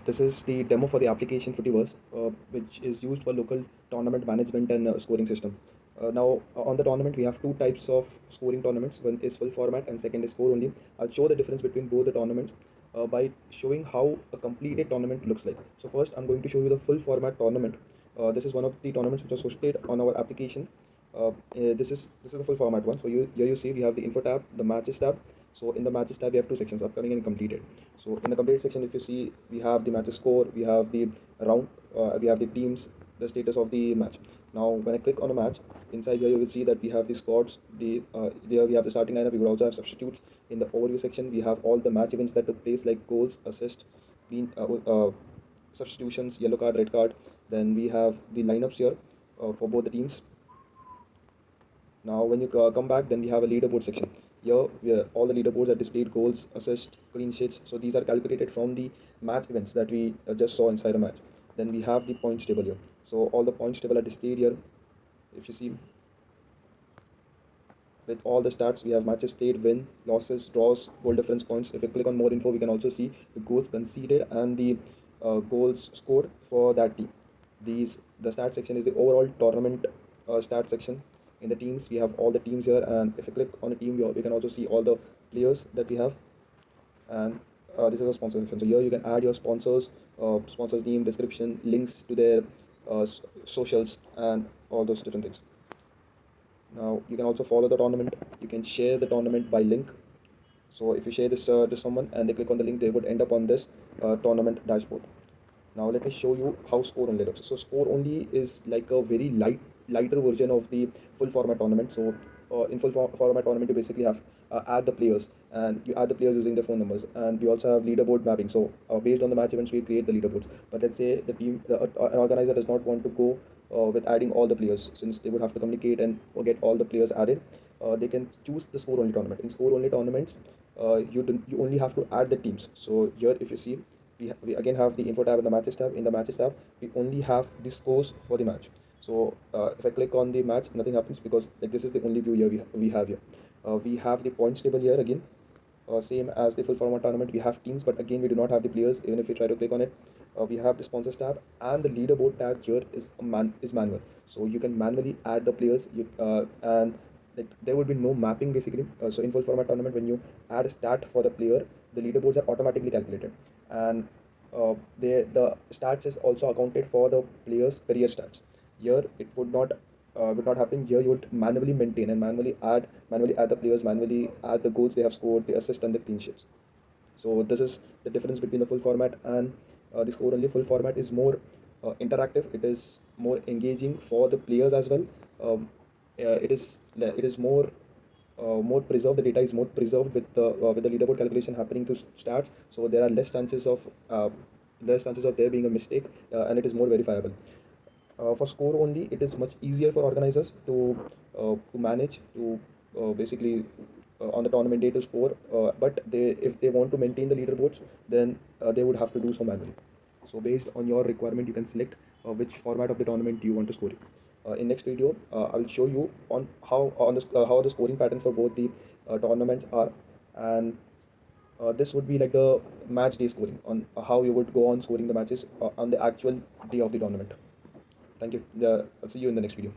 This is the demo for the application Footiverse, which is used for local tournament management and scoring system. Now, on the tournament, we have two types of scoring tournaments. One is full format and second is score only. I'll show the difference between both the tournaments by showing how a completed tournament looks like. So first, I'm going to show you the full format tournament. This is one of the tournaments which was hosted on our application. This is the full format one. So here you see we have the info tab, the matches tab. So in the matches tab, we have two sections: upcoming and completed. So in the completed section, if you see, we have the matches score, we have the round, we have the teams, the status of the match. Now, when I click on a match, inside here you will see that we have the squads. There we have the starting lineup. We will also have substitutes. In the overview section, we have all the match events that took place, like goals, assists, clean, substitutions, yellow card, red card. Then we have the lineups here for both the teams. Now, when you come back, then we have a leaderboard section. Here, all the leaderboards are displayed: goals, assists, clean sheets. So these are calculated from the match events that we just saw inside a match. Then we have the points table here. So all the points table are displayed here. If you see, with all the stats, we have matches played, win, losses, draws, goal difference, points. If you click on more info, we can also see the goals conceded and the goals scored for that team. The stat section is the overall tournament stat section. In the teams, we have all the teams here, and if you click on a team, we can also see all the players that we have. And this is a sponsor section. So here you can add your sponsors name, description, links to their socials, and all those different things. Now you can also follow the tournament. You can share the tournament by link. So if you share this to someone and they click on the link, they would end up on this tournament dashboard. Now let me show you how score only looks. So score only is like a very lighter version of the full format tournament. So in format tournament, you basically have add the players, and you add the players using their phone numbers, and we also have leaderboard mapping. So based on the match events, we create the leaderboards. But let's say an organizer does not want to go with adding all the players, since they would have to communicate and get all the players added. They can choose the score only tournament. In score only tournaments, you only have to add the teams. So here, if you see, we again have the info tab and the matches tab. In the matches tab, we only have the scores for the match. So if I click on the match, nothing happens, because like this is the only view here we have here. We have the points table here again, same as the full format tournament. We have teams, but again we do not have the players. Even if we try to click on it, we have the sponsors tab, and the leaderboard tab here is manual. So you can manually add the players. And like there would be no mapping basically. So in full format tournament, when you add a stat for the player, the leaderboards are automatically calculated, and the stats is also accounted for the player's career stats. Here it would not happen. Here you would manually add the players, manually add the goals they have scored, the assist and the clean sheets. So this is the difference between the full format and the score only. Full format is more interactive. It is more engaging for the players as well. It is more preserved. The data is more preserved with the leaderboard calculation happening to stats. So there are less chances of there being a mistake, and it is more verifiable. For score only, it is much easier for organizers to manage, to basically on the tournament day to score. But if they want to maintain the leaderboards, then they would have to do so manually. So based on your requirement, you can select which format of the tournament you want to score it. In next video, I will show you on how the scoring pattern for both the tournaments are, and this would be like the match day scoring, on how you would go on scoring the matches on the actual day of the tournament. Thank you. I'll see you in the next video.